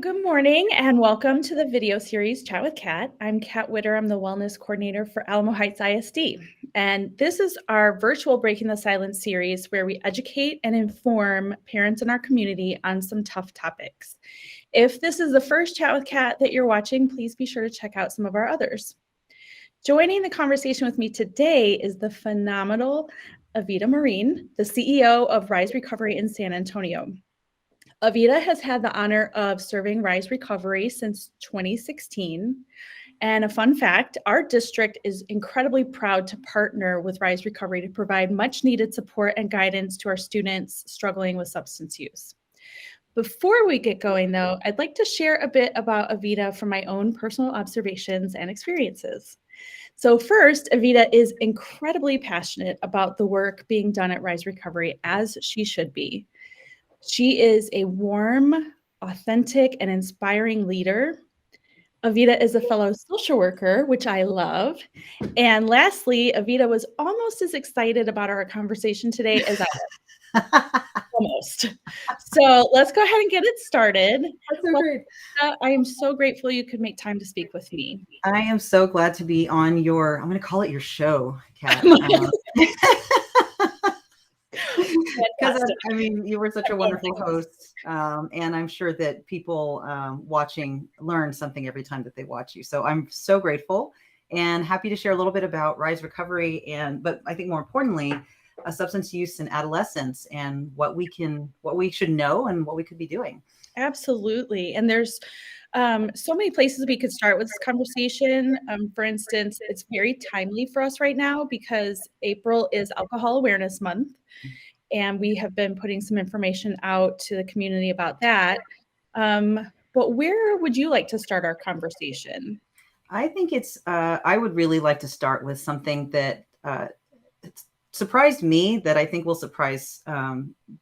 Good morning and welcome to the video series Chat with Cat. I'm Cat Widder. I'm the Wellness Coordinator for Alamo Heights ISD. And this is our virtual Breaking the Silence series where we educate and inform parents in our community on some tough topics. If this is the first Chat with Cat that you're watching, please be sure to check out some of our others. Joining the conversation with me today is the phenomenal Evita Morin, the CEO of Rise Recovery in San Antonio. Evita has had the honor of serving Rise Recovery since 2016. And a fun fact, our district is incredibly proud to partner with Rise Recovery to provide much needed support and guidance to our students struggling with substance use. Before we get going though, I'd like to share a bit about Evita from my own personal observations and experiences. So first, Evita is incredibly passionate about the work being done at Rise Recovery, as she should be. She is a warm, authentic, and inspiring leader. Evita is a fellow social worker, which I love. And lastly, Evita was almost as excited about our conversation today as I was. Almost. So let's go ahead and get it started. That's so great. I am so grateful you could make time to speak with me. I am so glad to be on I'm going to call it your show, Kat. Because I mean, you were such a wonderful host, and I'm sure that people watching learn something every time that they watch you. So I'm so grateful and happy to share a little bit about Rise Recovery, but I think more importantly, substance use in adolescence and what we should know and what we could be doing. Absolutely, and there's so many places we could start with this conversation. For instance, it's very timely for us right now because April is Alcohol Awareness Month. And we have been putting some information out to the community about that. But where would you like to start our conversation? I think I would really like to start with something that surprised me that I think will surprise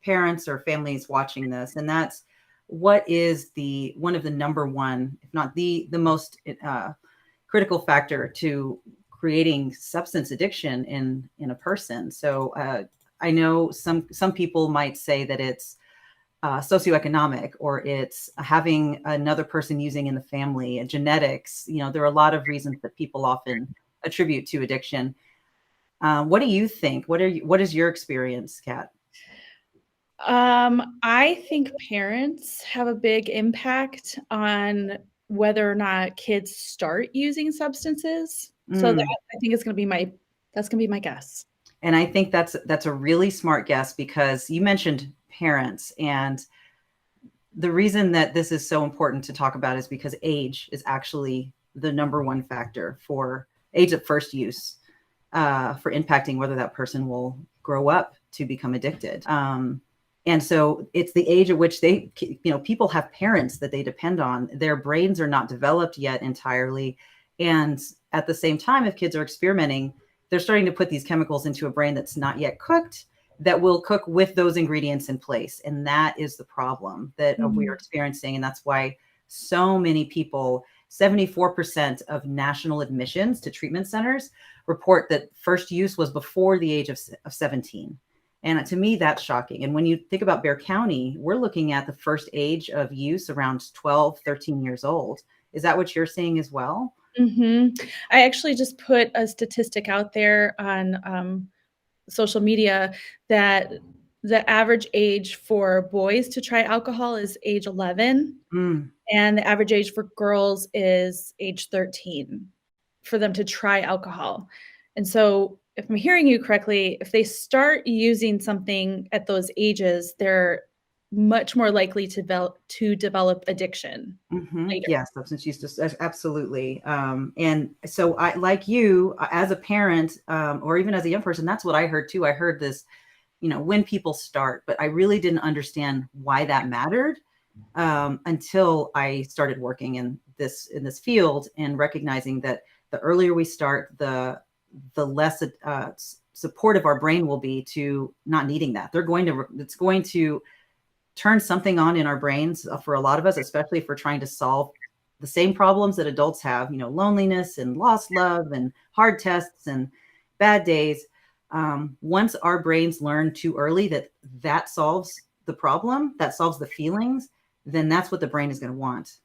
parents or families watching this. And that's what is one of the number one, if not the most critical factor to creating substance addiction in a person. So I know some people might say that it's socioeconomic, or it's having another person using in the family, and genetics. There are a lot of reasons that people often attribute to addiction. What do you think? What is your experience, Kat? I think parents have a big impact on whether or not kids start using substances. So that I think is going to be my guess. And I think that's a really smart guess, because you mentioned parents, and the reason that this is so important to talk about is because age is actually the number one factor for age of first use, for impacting whether that person will grow up to become addicted. And so it's the age at which people have parents that they depend on. Their brains are not developed yet entirely. And at the same time, if kids are experimenting, they're starting to put these chemicals into a brain that's not yet cooked, that will cook with those ingredients in place. And that is the problem that we are experiencing. And that's why so many people, 74% of national admissions to treatment centers report that first use was before the age of 17. And to me, that's shocking. And when you think about Bexar County, we're looking at the first age of use around 12, 13 years old. Is that what you're seeing as well? Mm-hmm. I actually just put a statistic out there on social media that the average age for boys to try alcohol is age 11, and the average age for girls is age 13 for them to try alcohol. And so if I'm hearing you correctly, if they start using something at those ages, they're much more likely to develop addiction. Yeah, substance use, absolutely. And so I, like you, as a parent, or even as a young person, that's what I heard too. I heard this, when people start, but I really didn't understand why that mattered until I started working in this field, and recognizing that the earlier we start, the less supportive our brain will be to not needing that. It's going to turn something on in our brains for a lot of us, especially if we're trying to solve the same problems that adults have, loneliness and lost love and hard tests and bad days. Once our brains learn too early that solves the problem, that solves the feelings, then that's what the brain is going to want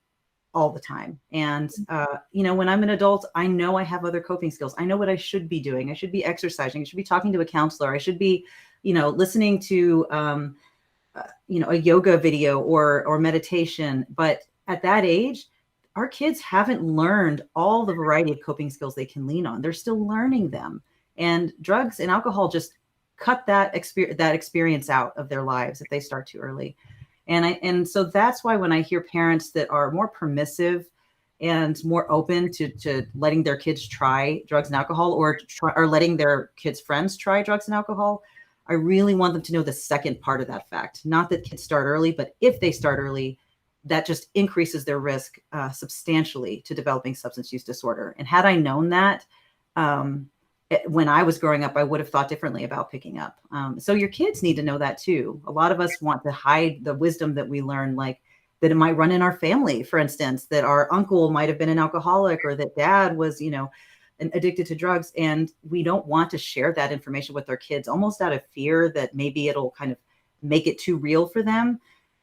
all the time. And, when I'm an adult, I know I have other coping skills. I know what I should be doing. I should be exercising. I should be talking to a counselor. I should be, listening to, a yoga video or meditation. But at that age, our kids haven't learned all the variety of coping skills they can lean on. They're still learning them. And drugs and alcohol just cut that experience out of their lives if they start too early. And so that's why when I hear parents that are more permissive and more open to letting their kids try drugs and alcohol, or letting their kids' friends try drugs and alcohol, I really want them to know the second part of that fact. Not that kids start early, but if they start early, that just increases their risk substantially to developing substance use disorder. And had I known that when I was growing up, I would have thought differently about picking up. So your kids need to know that too. A lot of us want to hide the wisdom that we learn, like that it might run in our family, for instance, that our uncle might have been an alcoholic, or that dad was, addicted to drugs. And we don't want to share that information with our kids, almost out of fear that maybe it'll kind of make it too real for them.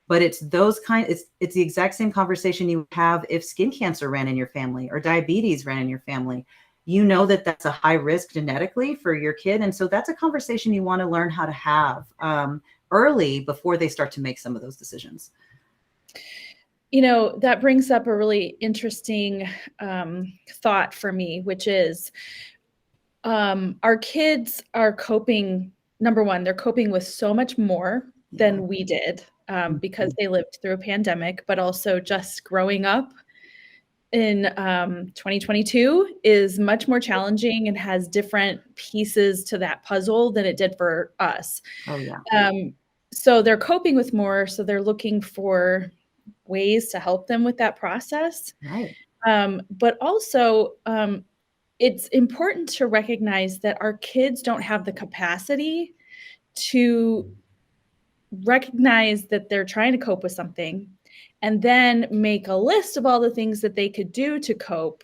But it's the exact same conversation you have if skin cancer ran in your family or diabetes ran in your family. You know that that's a high risk genetically for your kid. And so that's a conversation you want to learn how to have early before they start to make some of those decisions. That brings up a really interesting thought for me, which is our kids are coping. Number one, they're coping with so much more than we did because they lived through a pandemic, but also just growing up in 2022 is much more challenging and has different pieces to that puzzle than it did for us. Oh, yeah. So they're coping with more. So they're looking for ways to help them with that process. Right. But also, it's important to recognize that our kids don't have the capacity to recognize that they're trying to cope with something and then make a list of all the things that they could do to cope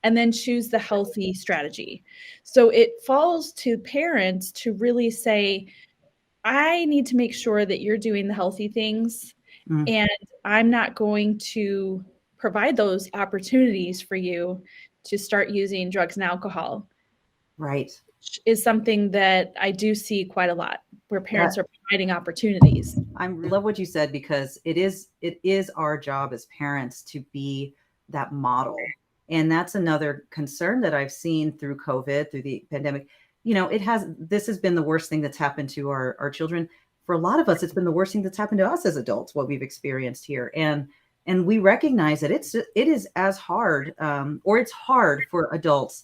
and then choose the healthy strategy. So it falls to parents to really say, I need to make sure that you're doing the healthy things, and I'm not going to provide those opportunities for you to start using drugs and alcohol. Right. Which is something that I do see quite a lot, where parents are providing opportunities. I love what you said, because it is our job as parents to be that model. And that's another concern that I've seen through COVID, through the pandemic. This has been the worst thing that's happened to our children. For a lot of us, it's been the worst thing that's happened to us as adults, what we've experienced here. And we recognize that it is as hard, or it's hard for adults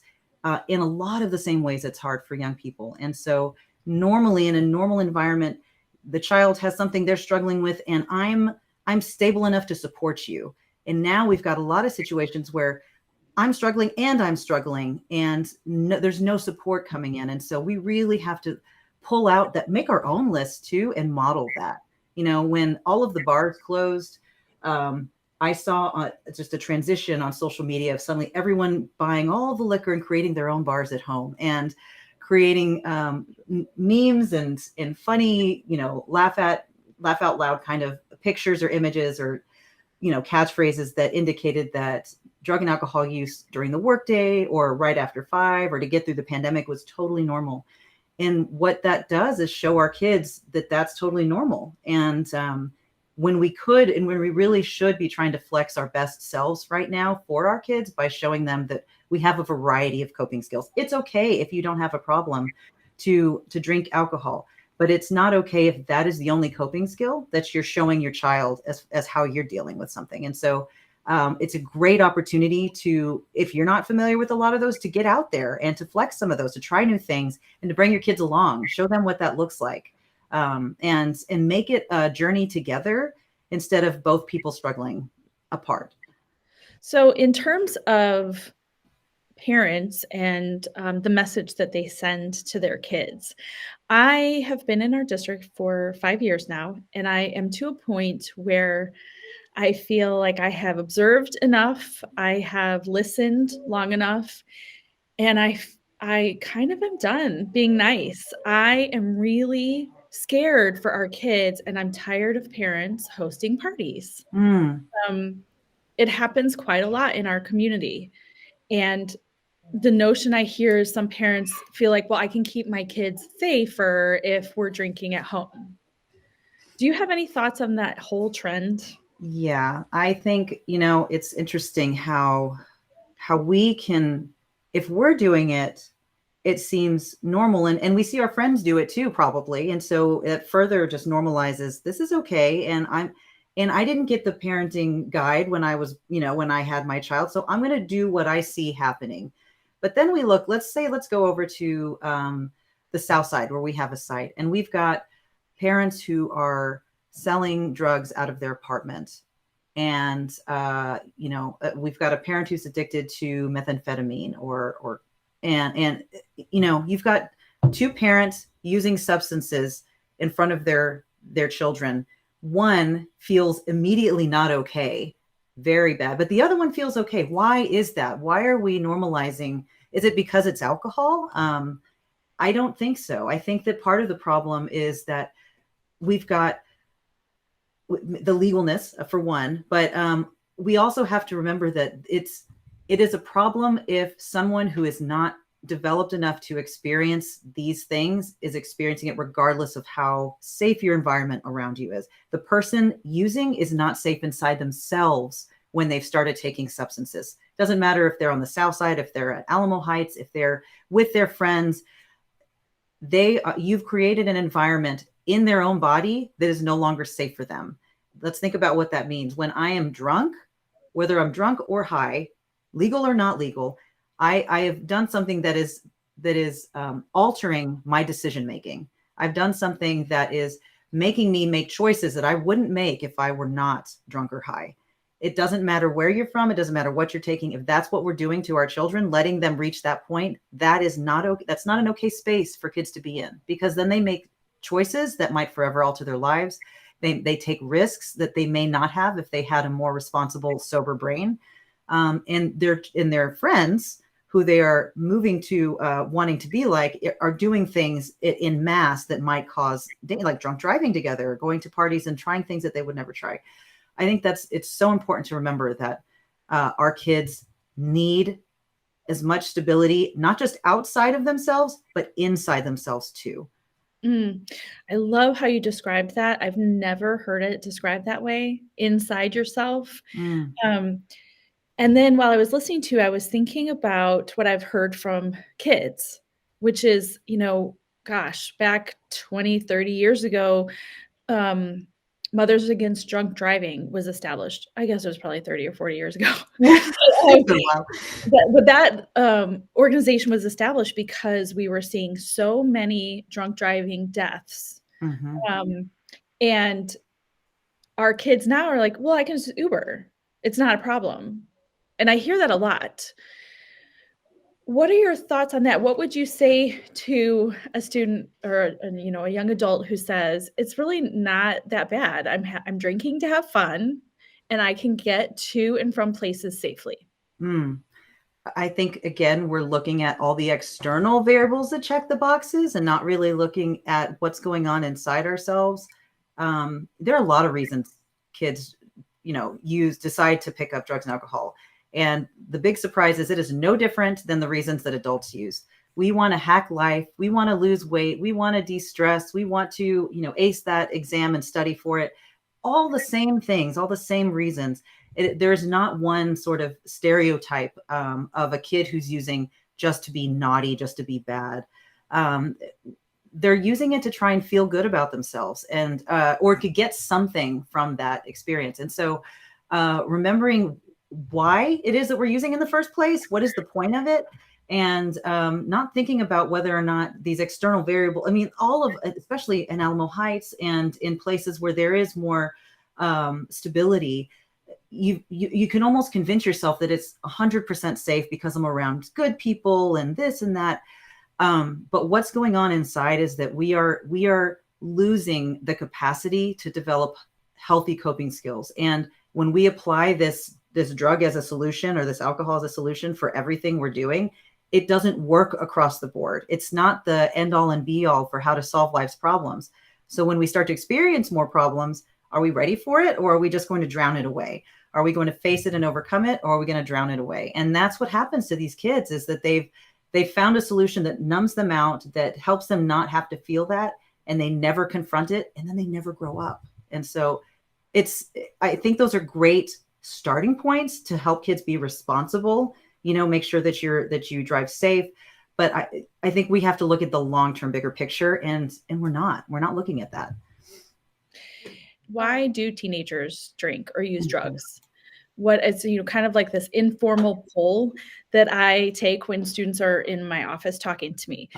in a lot of the same ways it's hard for young people. And so normally in a normal environment, the child has something they're struggling with, and I'm stable enough to support you. And now we've got a lot of situations where I'm struggling and there's no support coming in. And so we really have to pull out that, make our own list too, and model that. When all of the bars closed, I saw just a transition on social media of suddenly everyone buying all the liquor and creating their own bars at home, and creating memes and funny, laugh out loud kind of pictures or images, or, catchphrases that indicated that drug and alcohol use during the workday or right after 5 or to get through the pandemic was totally normal. And what that does is show our kids that that's totally normal. And when we could, and when we really should be trying to flex our best selves right now for our kids by showing them that we have a variety of coping skills. It's okay if you don't have a problem to drink alcohol, but it's not okay if that is the only coping skill that you're showing your child as how you're dealing with something. And so it's a great opportunity to, if you're not familiar with a lot of those, to get out there and to flex some of those, to try new things, and to bring your kids along, show them what that looks like. And make it a journey together instead of both people struggling apart. So in terms of parents and the message that they send to their kids, I have been in our district for 5 years now, and I am to a point where I feel like I have observed enough, I have listened long enough, and I kind of am done being nice. I am really scared for our kids, and I'm tired of parents hosting parties. Mm. It happens quite a lot in our community. And the notion I hear is some parents feel like, well, I can keep my kids safer if we're drinking at home. Do you have any thoughts on that whole trend? Yeah, I think, it's interesting how we can, if we're doing it, it seems normal, and we see our friends do it too, probably. And so it further just normalizes this is okay. And I didn't get the parenting guide when I was, when I had my child. So I'm going to do what I see happening. But then we look, let's go over to the South Side where we have a site, and we've got parents who are selling drugs out of their apartment. And, we've got a parent who's addicted to methamphetamine and you've got two parents using substances in front of their children. One feels immediately not okay, very bad, but the other one feels okay. Why is that? Why are we normalizing? Is it because it's alcohol? I don't think so. I think that part of the problem is that we've got the legalness for one, but we also have to remember that it is a problem if someone who is not developed enough to experience these things is experiencing it regardless of how safe your environment around you is. The person using is not safe inside themselves when they've started taking substances. Doesn't matter if they're on the South Side, if they're at Alamo Heights, if they're with their friends, you've created an environment in their own body that is no longer safe for them. Let's think about what that means. When I am drunk, whether I'm drunk or high, legal or not legal, I have done something that is altering my decision making. I've done something that is making me make choices that I wouldn't make if I were not drunk or high. It doesn't matter where you're from. It doesn't matter what you're taking. If that's what we're doing to our children, letting them reach that point, that is not okay. That's not an okay space for kids to be in, because then they make choices that might forever alter their lives. They take risks that they may not have if they had a more responsible, sober brain. And their friends who they are moving to, wanting to be like, are doing things in mass that might cause, like drunk driving together, going to parties and trying things that they would never try. I think it's so important to remember that our kids need as much stability, not just outside of themselves, but inside themselves too. I love how you described that. I've never heard it described that way, inside yourself. Mm. And then while I was listening to, I was thinking about what I've heard from kids, which is, gosh, back 20, 30 years ago, Mothers Against Drunk Driving was established. I guess it was probably 30 or 40 years ago. But that organization was established because we were seeing so many drunk driving deaths. Mm-hmm. And our kids now are like, well, I can just Uber. It's not a problem. And I hear that a lot. What are your thoughts on that? What would you say to a student or a young adult who says it's really not that bad? I'm drinking to have fun, and I can get to and from places safely. I think, again, we're looking at all the external variables that check the boxes and not really looking at what's going on inside ourselves. There are a lot of reasons kids, decide to pick up drugs and alcohol. And the big surprise is it is no different than the reasons that adults use. We want to hack life. We want to lose weight. We want to de-stress. We want to, ace that exam and study for it. All the same things, all the same reasons. There's not one sort of stereotype of a kid who's using just to be naughty, just to be bad. They're using it to try and feel good about themselves and or to get something from that experience. And so remembering why it is that we're using in the first place, what is the point of it, and not thinking about whether or not these external variables, all of, especially in Alamo Heights and in places where there is more stability, you can almost convince yourself that it's 100% safe because I'm around good people and this and that. But what's going on inside is that we are losing the capacity to develop healthy coping skills. And when we apply this drug as a solution or this alcohol as a solution for everything we're doing, it doesn't work across the board. It's not the end all and be all for how to solve life's problems. So when we start to experience more problems, are we ready for it, or are we just going to drown it away? Are we going to face it and overcome it, or are we going to drown it away? And that's what happens to these kids, is that they've found a solution that numbs them out, that helps them not have to feel that, and they never confront it, and then they never grow up. And so I think those are great starting points to help kids be responsible, make sure that you drive safe. But I think we have to look at the long-term bigger picture, and we're not looking at that. Why do teenagers drink or use drugs? What is, kind of like this informal poll that I take when students are in my office talking to me.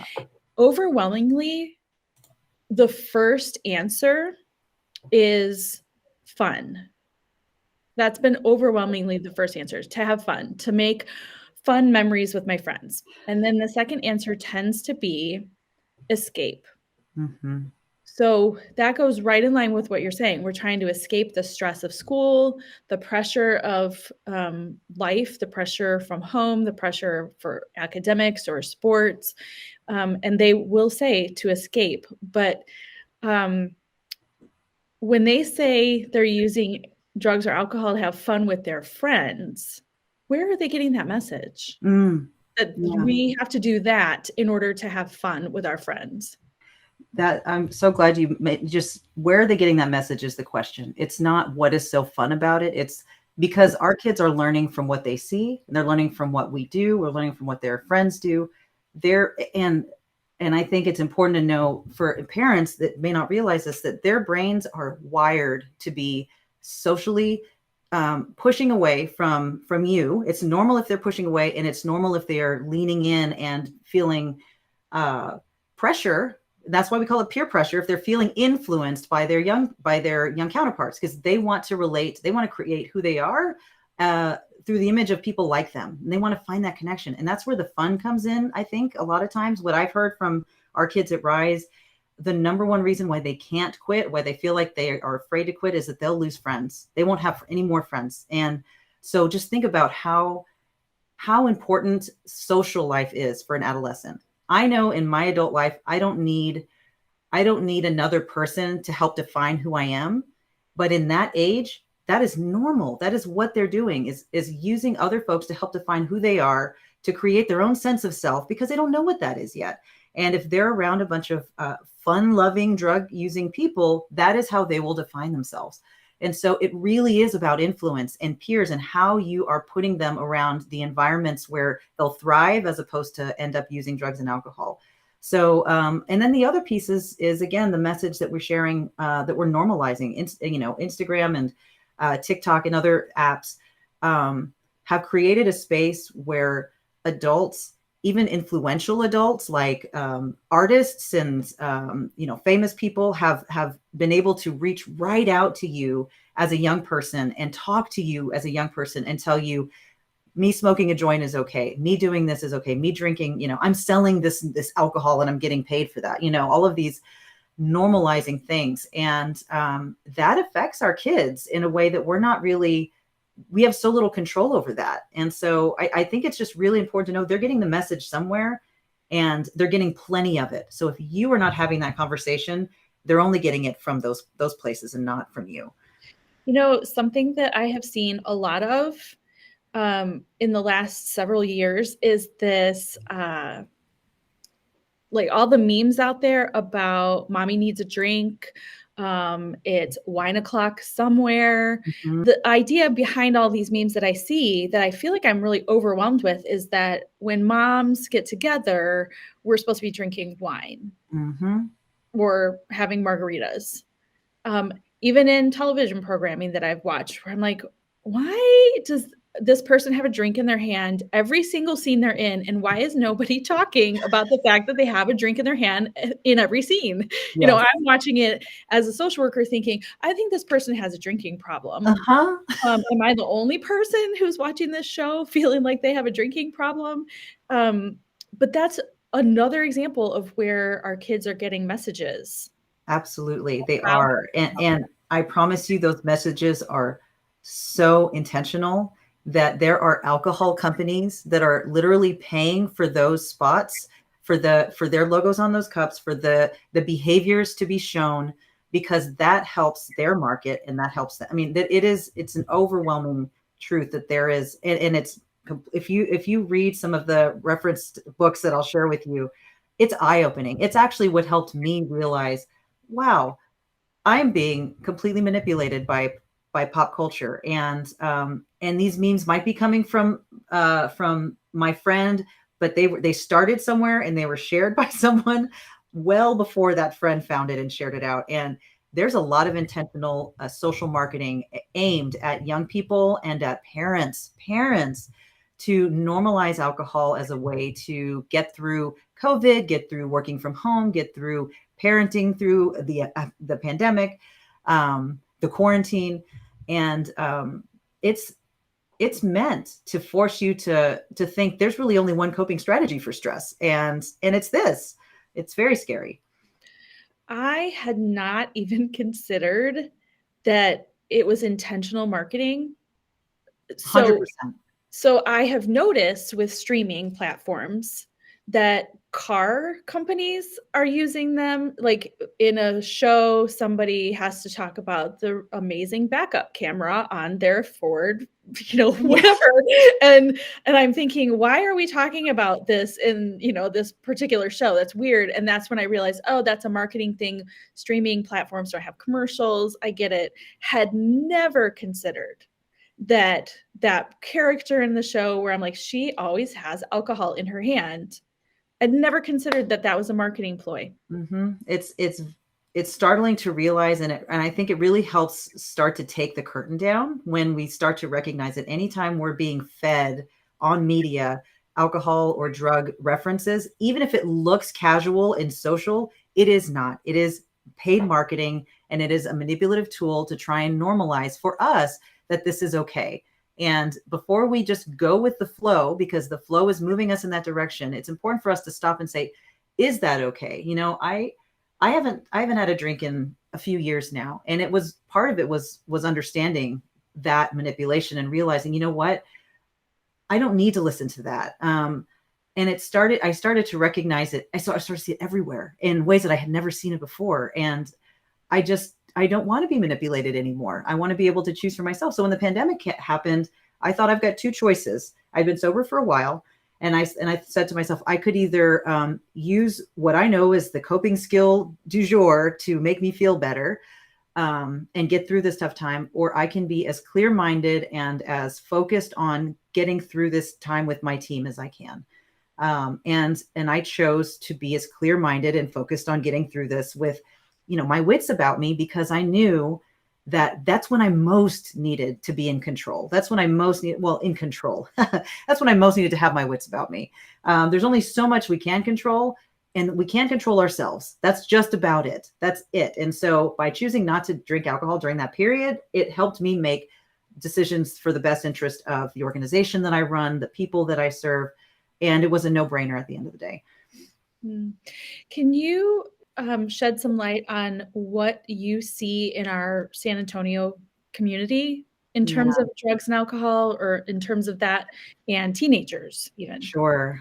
Overwhelmingly, the first answer is fun. That's been overwhelmingly the first answer, to have fun, to make fun memories with my friends. And then the second answer tends to be escape. Mm-hmm. So that goes right in line with what you're saying. We're trying to escape the stress of school, the pressure of life, the pressure from home, the pressure for academics or sports. And they will say to escape. But when they say they're using drugs or alcohol to have fun with their friends, where are they getting that message? That we have to do that in order to have fun with our friends. That I'm so glad you made, just where are they getting that message is the question. It's not what is so fun about it. It's because our kids are learning from what they see, and they're learning from what we do. We're learning from what their friends do. And I think it's important to know for parents that may not realize this, that their brains are wired to be socially pushing away from you. It's normal if they're pushing away, and it's normal if they are leaning in and feeling pressure. That's why we call it peer pressure. If they're feeling influenced by their young counterparts, because they want to relate, they want to create who they are through the image of people like them. And they want to find that connection. And that's where the fun comes in. I think a lot of times what I've heard from our kids at Rise, the number one reason why they can't quit, why they feel like they are afraid to quit, is that they'll lose friends. They won't have any more friends. And so just think about how important social life is for an adolescent. I know in my adult life, I don't need another person to help define who I am. But in that age, that is normal. That is what they're doing, is using other folks to help define who they are, to create their own sense of self, because they don't know what that is yet. And if they're around a bunch of fun-loving, drug-using people, that is how they will define themselves. And so it really is about influence and peers, and how you are putting them around the environments where they'll thrive, as opposed to end up using drugs and alcohol. So, and then the other piece is again, the message that we're sharing, that we're normalizing. Instagram and TikTok and other apps have created a space where adults, even influential adults like artists and famous people, have been able to reach right out to you as a young person and talk to you as a young person and tell you, me smoking a joint is okay, me doing this is okay, me drinking, I'm selling this alcohol and I'm getting paid for that, all of these normalizing things. And that affects our kids in a way that we have so little control over that. And so I think it's just really important to know they're getting the message somewhere, and they're getting plenty of it. So if you are not having that conversation, they're only getting it from those places and not from you. Something that I have seen a lot of in the last several years is this, like all the memes out there about mommy needs a drink. It's wine o'clock somewhere. Mm-hmm. The idea behind all these memes that I see, that I feel like I'm really overwhelmed with, is that when moms get together, we're supposed to be drinking wine, mm-hmm. or having margaritas. Even in television programming that I've watched, where I'm like, why does this person have a drink in their hand every single scene they're in, and why is nobody talking about the fact that they have a drink in their hand in every scene? Yes. I'm watching it as a social worker thinking, I think this person has a drinking problem. Uh-huh. Am I the only person who's watching this show feeling like they have a drinking problem? But that's another example of where our kids are getting messages. Absolutely, they are. And I promise you, those messages are so intentional that there are alcohol companies that are literally paying for those spots for their logos on those cups, for the behaviors to be shown, because that helps their market and that helps them. I mean, it's an overwhelming truth that there is, and it's, if you read some of the referenced books that I'll share with you, it's eye-opening. It's actually what helped me realize, wow, I'm being completely manipulated by pop culture, and these memes might be coming from my friend, but they started somewhere and they were shared by someone well before that friend found it and shared it out. And there's a lot of intentional social marketing aimed at young people and at parents to normalize alcohol as a way to get through COVID, get through working from home, get through parenting through the pandemic, the quarantine. And it's meant to force you to think there's really only one coping strategy for stress. And it's this. It's very scary. I had not even considered that it was intentional marketing. 100%. So I have noticed with streaming platforms that car companies are using them. Like in a show, somebody has to talk about the amazing backup camera on their Ford, whatever. And I'm thinking, why are we talking about this in, this particular show? That's weird. And that's when I realized, oh, that's a marketing thing. Streaming platforms don't have commercials. I get it. Had never considered that character in the show where I'm like, she always has alcohol in her hand. I'd never considered that was a marketing ploy. Mm-hmm. It's startling to realize, and I think it really helps start to take the curtain down when we start to recognize that anytime we're being fed on media alcohol or drug references, even if it looks casual and social, it is not. It is paid marketing, and it is a manipulative tool to try and normalize for us that this is okay. And before we just go with the flow, because the flow is moving us in that direction, it's important for us to stop and say, is that okay? I haven't had a drink in a few years now. And it was, part of it was understanding that manipulation and realizing, you know what, I don't need to listen to that. And I started to recognize it. I started to see it everywhere in ways that I had never seen it before. And I don't want to be manipulated anymore. I want to be able to choose for myself. So when the pandemic happened, I thought, I've got two choices. I've been sober for a while. And I said to myself, I could either use what I know is the coping skill du jour to make me feel better and get through this tough time, or I can be as clear-minded and as focused on getting through this time with my team as I can. And I chose to be as clear-minded and focused on getting through this with, my wits about me, because I knew that that's when I most needed to be in control. That's when I most in control. That's when I most needed to have my wits about me. There's only so much we can control, and we can't control ourselves. That's just about it. That's it. And so by choosing not to drink alcohol during that period, it helped me make decisions for the best interest of the organization that I run, the people that I serve. And it was a no-brainer at the end of the day. Can you shed some light on what you see in our San Antonio community in terms of drugs and alcohol, or in terms of that and teenagers even? Sure.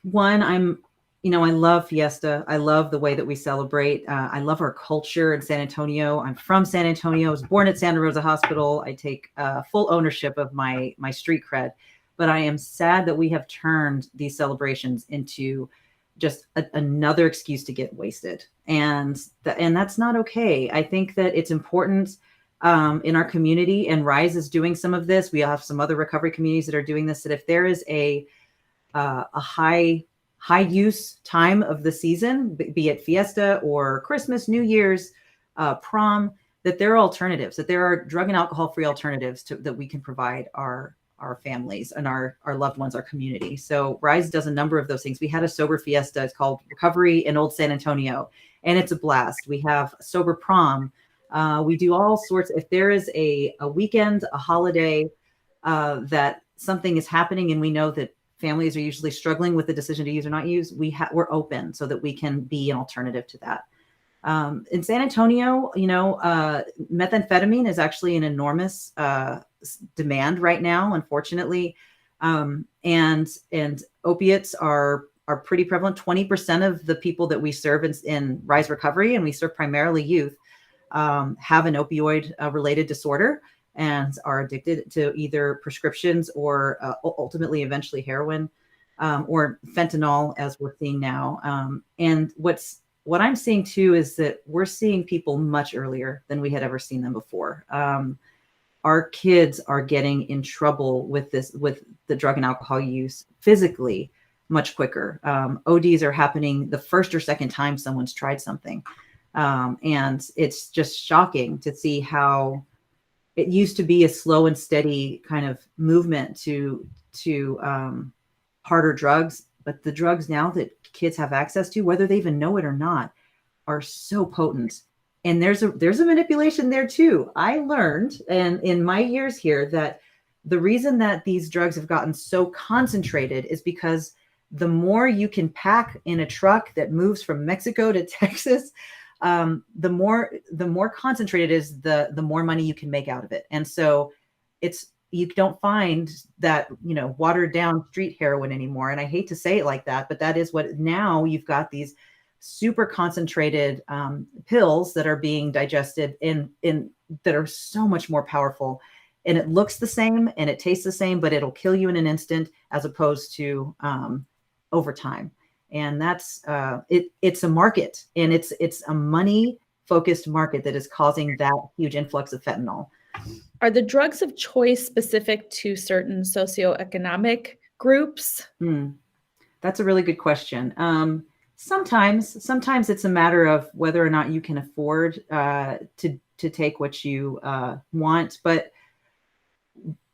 One, I love Fiesta. I love the way that we celebrate. I love our culture in San Antonio. I'm from San Antonio. I was born at Santa Rosa Hospital. I take full ownership of my street cred, but I am sad that we have turned these celebrations into just another excuse to get wasted. And that's not okay. I think that it's important in our community, and Rise is doing some of this. We have some other recovery communities that are doing this, that if there is a high use time of the season, be it Fiesta or Christmas, New Year's, prom, that there are alternatives, that there are drug and alcohol free alternatives that we can provide our families and our loved ones, our community. So Rise does a number of those things. We had a sober Fiesta. It's called Recovery in Old San Antonio, and it's a blast. We have sober prom. We do all sorts. If there is a weekend, a holiday, that something is happening, and we know that families are usually struggling with the decision to use or not use, we're open so that we can be an alternative to that. In San Antonio, methamphetamine is actually an enormous demand right now, unfortunately. And opiates are are pretty prevalent. 20% of the people that we serve in Rise Recovery, and we serve primarily youth, have an opioid related disorder and are addicted to either prescriptions or ultimately eventually heroin, or fentanyl, as we're seeing now. And what I'm seeing too is that we're seeing people much earlier than we had ever seen them before. Our kids are getting in trouble with the drug and alcohol use physically much quicker. ODs are happening the first or second time someone's tried something. And it's just shocking to see how it used to be a slow and steady kind of movement to harder drugs, but the drugs now that kids have access to, whether they even know it or not, are so potent. And there's a manipulation there too. I learned, and in my years here, that the reason that these drugs have gotten so concentrated is because the more you can pack in a truck that moves from Mexico to Texas, the more concentrated it is, the more money you can make out of it. And so you don't find that, watered down street heroin anymore. And I hate to say it like that, but that is what now you've got these super concentrated pills that are being digested in that are so much more powerful, and it looks the same and it tastes the same, but it'll kill you in an instant as opposed to over time. And that's it's a market, and it's a money focused market that is causing that huge influx of fentanyl. Are the drugs of choice specific to certain socioeconomic groups? That's a really good question. Sometimes it's a matter of whether or not you can afford to take what you want. But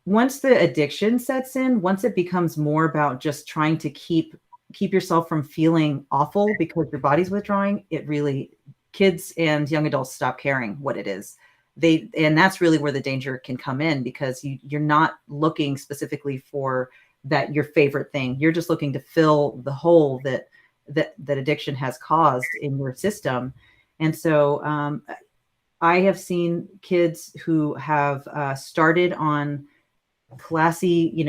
once the addiction sets in, once it becomes more about just trying to keep yourself from feeling awful because your body's withdrawing, kids and young adults stop caring what it is. And that's really where the danger can come in, because you're not looking specifically for your favorite thing. You're just looking to fill the hole that addiction has caused in your system. And so I have seen kids who have started on classy,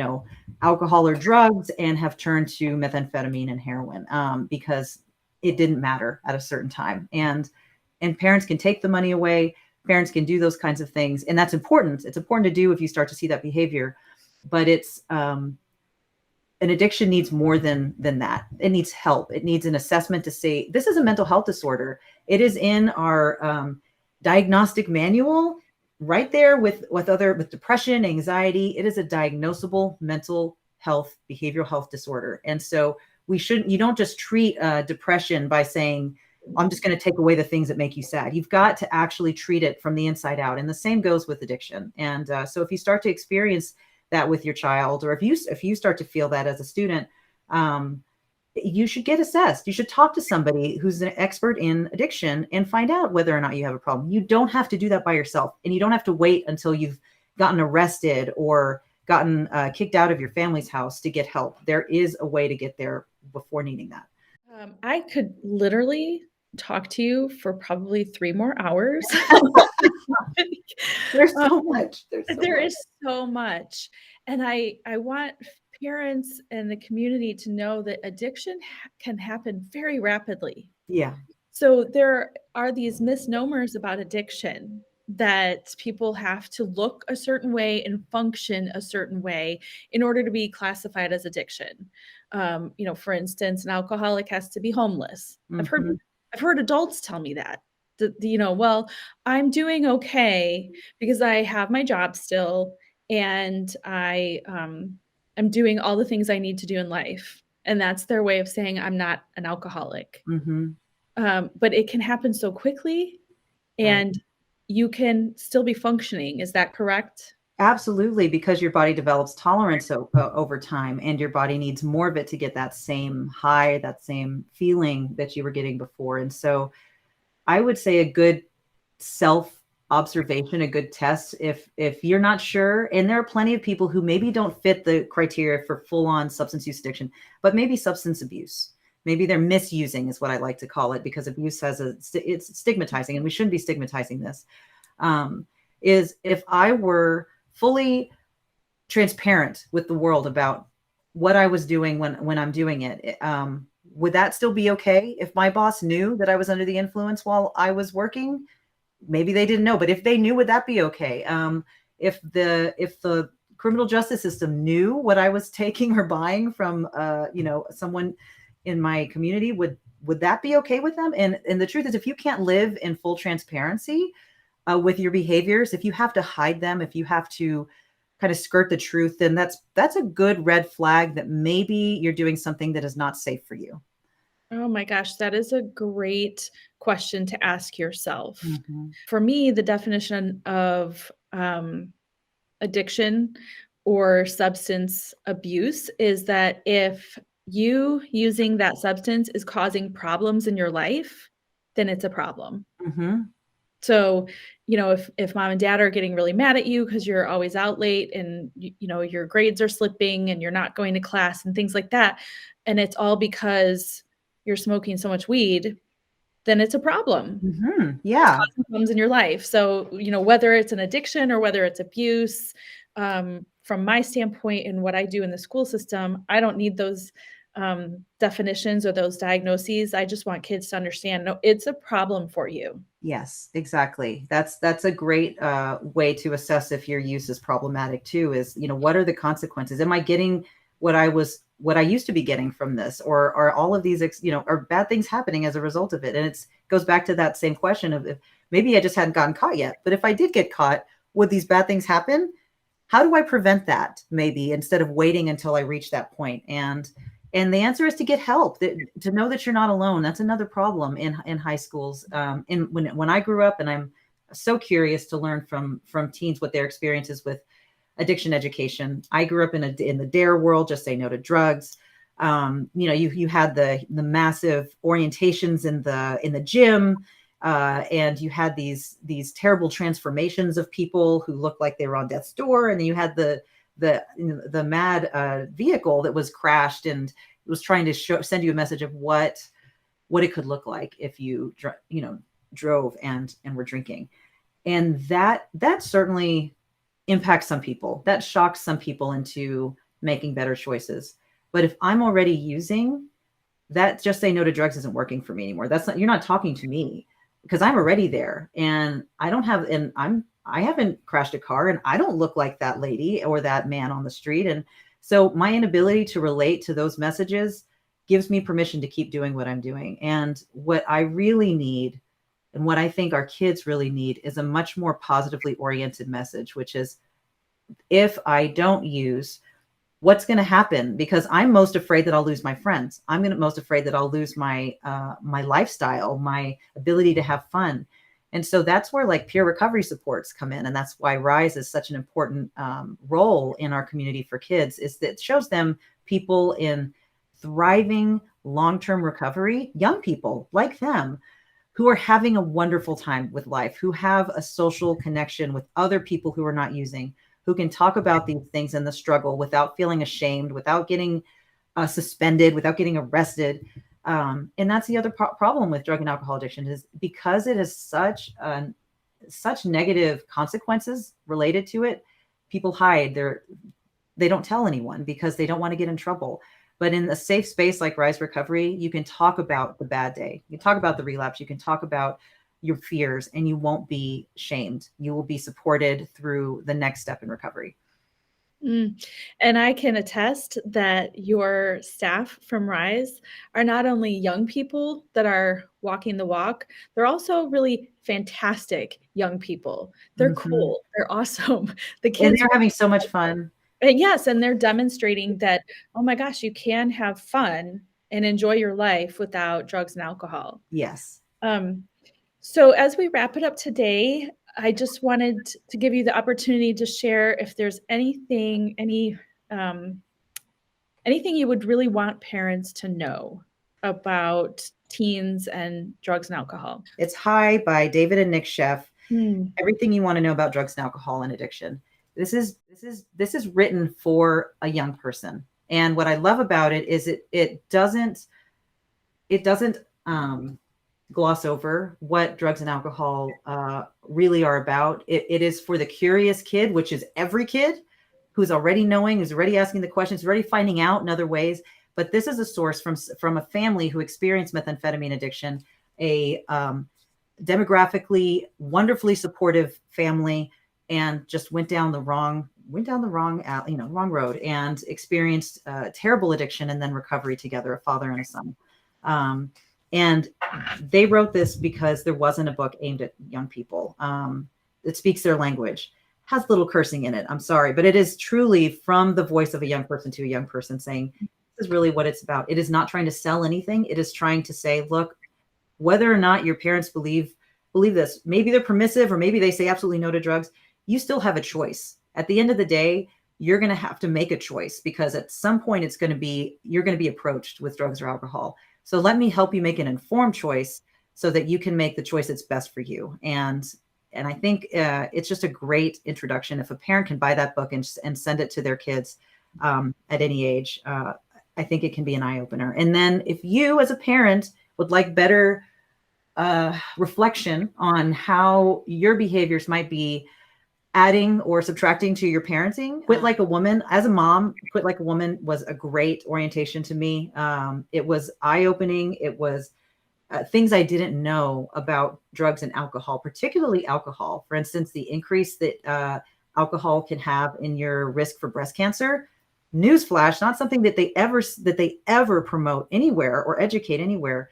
alcohol or drugs and have turned to methamphetamine and heroin because it didn't matter at a certain time. And parents can take the money away. Parents can do those kinds of things. And that's important. It's important to do if you start to see that behavior. But it's an addiction needs more than that. It needs help. It needs an assessment to say, this is a mental health disorder. It is in our diagnostic manual right there with depression, anxiety. It is a diagnosable mental health, behavioral health disorder. And so you don't just treat depression by saying, I'm just going to take away the things that make you sad. You've got to actually treat it from the inside out. And the same goes with addiction. And so if you start to experience that with your child, or if you start to feel that as a student, you should get assessed. You should talk to somebody who's an expert in addiction and find out whether or not you have a problem. You don't have to do that by yourself, and you don't have to wait until you've gotten arrested or gotten kicked out of your family's house to get help. There is a way to get there before needing that. I could literally talk to you for probably 3 more hours. There's so much. There is so much. And I want parents and the community to know that addiction can happen very rapidly. Yeah. So there are these misnomers about addiction, that people have to look a certain way and function a certain way in order to be classified as addiction. For instance, an alcoholic has to be homeless. Mm-hmm. I've heard adults tell me that, well, I'm doing okay because I have my job still, and I'm doing all the things I need to do in life. And that's their way of saying I'm not an alcoholic. Mm-hmm. But it can happen so quickly, and you can still be functioning. Is that correct? Absolutely, because your body develops tolerance over time, and your body needs more of it to get that same high, that same feeling that you were getting before. And so I would say a good self-observation, a good test, if you're not sure, and there are plenty of people who maybe don't fit the criteria for full-on substance use addiction, but maybe substance abuse. Maybe they're misusing is what I like to call it, because abuse it's stigmatizing, and we shouldn't be stigmatizing this. Is if I were fully transparent with the world about what I was doing when I'm doing it, would that still be okay? If my boss knew that I was under the influence while I was working, maybe they didn't know, but if they knew, would that be okay? If the criminal justice system knew what I was taking or buying from, someone in my community, would that be okay with them? And the truth is, if you can't live in full transparency with your behaviors, if you have to hide them, if you have to kind of skirt the truth, then that's a good red flag that maybe you're doing something that is not safe for you. Oh my gosh, that is a great question to ask yourself. Mm-hmm. For me, the definition of addiction or substance abuse is that if you using that substance is causing problems in your life, then it's a problem. Mm-hmm. So, if mom and dad are getting really mad at you because you're always out late and your grades are slipping and you're not going to class and things like that, and it's all because you're smoking so much weed, then it's a problem. Mm-hmm. It's Yeah. causing problems in your life. So, whether it's an addiction or whether it's abuse, from my standpoint and what I do in the school system, I don't need those definitions or those diagnoses. I just want kids to understand, no, it's a problem for you. Yes, exactly. That's a great way to assess if your use is problematic too. Is, what are the consequences? Am I getting what I used to be getting from this, or are all of these, are bad things happening as a result of it? And it goes back to that same question of, if maybe I just hadn't gotten caught yet, but if I did get caught, would these bad things happen? How do I prevent that? Maybe instead of waiting until I reach that point. And the answer is to get help, to know that you're not alone. That's another problem in high schools. When I grew up, and I'm so curious to learn from teens what their experiences with addiction education. I grew up in the DARE world, just say no to drugs. You had the massive orientations in the gym, and you had these terrible transformations of people who looked like they were on death's door, and then you had the mad vehicle that was crashed and was trying to send you a message of what it could look like if you drove and were drinking. And that certainly impacts some people. That shocks some people into making better choices. But if I'm already using, that just say no to drugs isn't working for me anymore. You're not talking to me, because I'm already there, and I haven't crashed a car, and I don't look like that lady or that man on the street. And so my inability to relate to those messages gives me permission to keep doing what I'm doing. And what I really need, and what I think our kids really need, is a much more positively oriented message, which is, if I don't use, what's going to happen? Because I'm most afraid that I'll lose my friends. I'm most afraid that I'll lose my lifestyle, my ability to have fun. And so that's where peer recovery supports come in. And that's why RISE is such an important role in our community for kids, is that it shows them people in thriving long-term recovery, young people like them, who are having a wonderful time with life, who have a social connection with other people who are not using, who can talk about these things and the struggle without feeling ashamed, without getting suspended, without getting arrested. And that's the other problem with drug and alcohol addiction, is because it has such negative consequences related to it. People hide. They don't tell anyone because they don't want to get in trouble. But in a safe space like RISE Recovery, you can talk about the bad day. You can talk about the relapse. You can talk about your fears, and you won't be shamed. You will be supported through the next step in recovery. And I can attest that your staff from RISE are not only young people that are walking the walk, they're also really fantastic young people. They're cool. They're awesome. The kids, and they're having so much fun. Yes, and they're demonstrating that, oh my gosh, you can have fun and enjoy your life without drugs and alcohol. Yes. So as we wrap it up today, I just wanted to give you the opportunity to share if there's anything you would really want parents to know about teens and drugs and alcohol. It's High by David and Nick Sheff. Everything you want to know about drugs and alcohol and addiction. This is written for a young person. And what I love about it is it doesn't gloss over what drugs and alcohol really are about. It is for the curious kid, which is every kid who's already knowing, who's already asking the questions, already finding out in other ways. but this is a source from a family who experienced methamphetamine addiction, a demographically wonderfully supportive family, and just went down the wrong wrong road and experienced terrible addiction and then recovery together, a father and a son. And they wrote this because there wasn't a book aimed at young people. It speaks their language, has little cursing in it. I'm sorry, but it is truly from the voice of a young person to a young person saying, this is really what it's about. It is not trying to sell anything. It is trying to say, look, whether or not your parents believe this, maybe they're permissive or maybe they say absolutely no to drugs, you still have a choice. At the end of the day, you're going to have to make a choice, because at some point you're going to be approached with drugs or alcohol. So let me help you make an informed choice so that you can make the choice that's best for you. And I think it's just a great introduction. If a parent can buy that book and send it to their kids at any age, I think it can be an eye opener. And then if you as a parent would like better reflection on how your behaviors might be adding or subtracting to your parenting, Quit Like a Woman. As a mom, Quit Like a Woman was a great orientation to me. It was eye-opening. It was things I didn't know about drugs and alcohol, particularly alcohol. For instance, the increase that alcohol can have in your risk for breast cancer. Newsflash, not something that they ever promote anywhere or educate anywhere.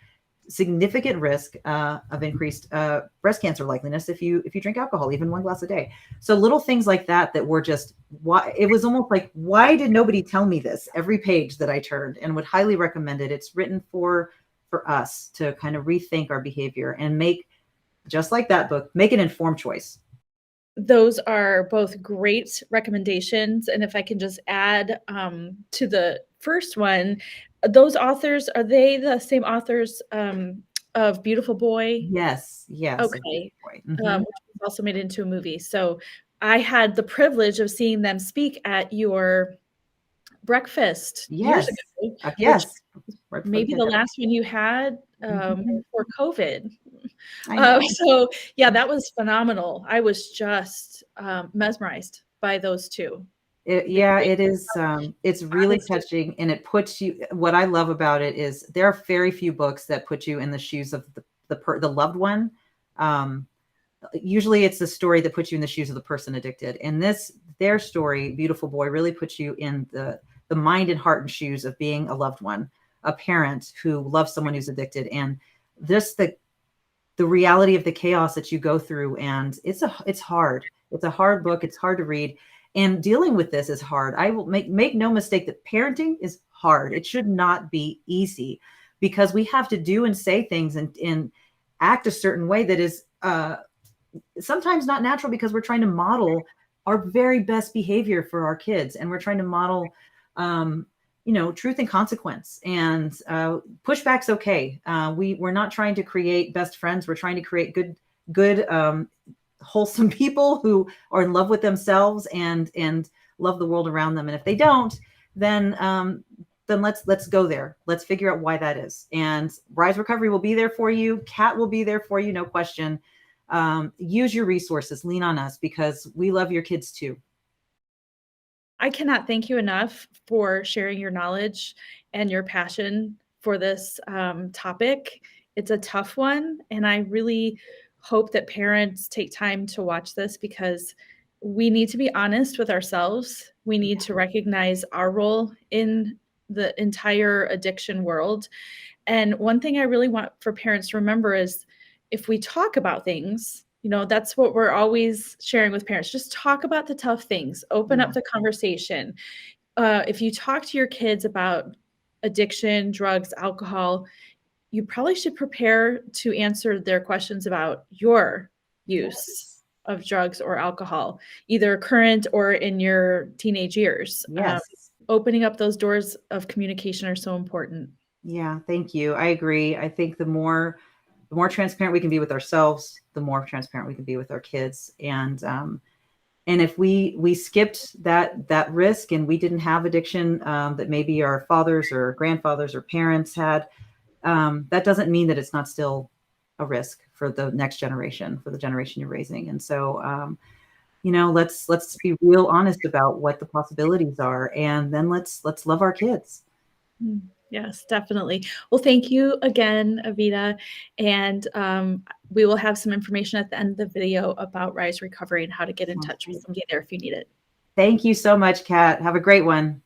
Significant risk of increased breast cancer likeliness if you drink alcohol, even one glass a day. So little things like that were just, why it was almost like, why did nobody tell me this? Every page that I turned, and would highly recommend it. It's written for us to kind of rethink our behavior and make, just like that book, make an informed choice. Those are both great recommendations. And if I can just add to the first one, those authors, are they the same authors of Beautiful Boy? Yes. Okay. Mm-hmm. Which was also made into a movie. So I had the privilege of seeing them speak at your breakfast years ago. Yes. Right, maybe the last one you had before COVID. So yeah, that was phenomenal. I was just mesmerized by those two. It is. It's really touching, and it puts you. What I love about it is there are very few books that put you in the shoes of the loved one. Usually, it's the story that puts you in the shoes of the person addicted. And their story, Beautiful Boy, really puts you in the mind and heart and shoes of being a loved one, a parent who loves someone who's addicted, and this the reality of the chaos that you go through. And it's hard. It's a hard book. It's hard to read. And dealing with this is hard. I will make no mistake that parenting is hard. It should not be easy, because we have to do and say things and act a certain way that is sometimes not natural, because we're trying to model our very best behavior for our kids. And we're trying to model, truth and consequence, and pushback's okay. We're not trying to create best friends. We're trying to create good, wholesome people who are in love with themselves and love the world around them. And if they don't, then let's go there. Let's figure out why that is. And Rise Recovery will be there for you. Cat will be there for you, no question. Use your resources, lean on us, because we love your kids too. I cannot thank you enough for sharing your knowledge and your passion for this topic. It's a tough one, and I really hope that parents take time to watch this, because we need to be honest with ourselves. We need to recognize our role in the entire addiction world. And one thing I really want for parents to remember is, if we talk about things, that's what we're always sharing with parents. Just talk about the tough things, open up the conversation. If you talk to your kids about addiction, drugs, alcohol, you probably should prepare to answer their questions about your use of drugs or alcohol, either current or in your teenage years. Yes. Opening up those doors of communication are so important. Yeah, thank you. I agree. I think the more transparent we can be with ourselves, the more transparent we can be with our kids. And if we skipped that risk and we didn't have addiction that maybe our fathers or grandfathers or parents had, that doesn't mean that it's not still a risk for the next generation, for the generation you're raising. And so, let's be real honest about what the possibilities are, and then let's love our kids. Yes, definitely. Well, thank you again, Evita. And we will have some information at the end of the video about Rise Recovery and how to get in touch with somebody there if you need it. Thank you so much, Kat. Have a great one.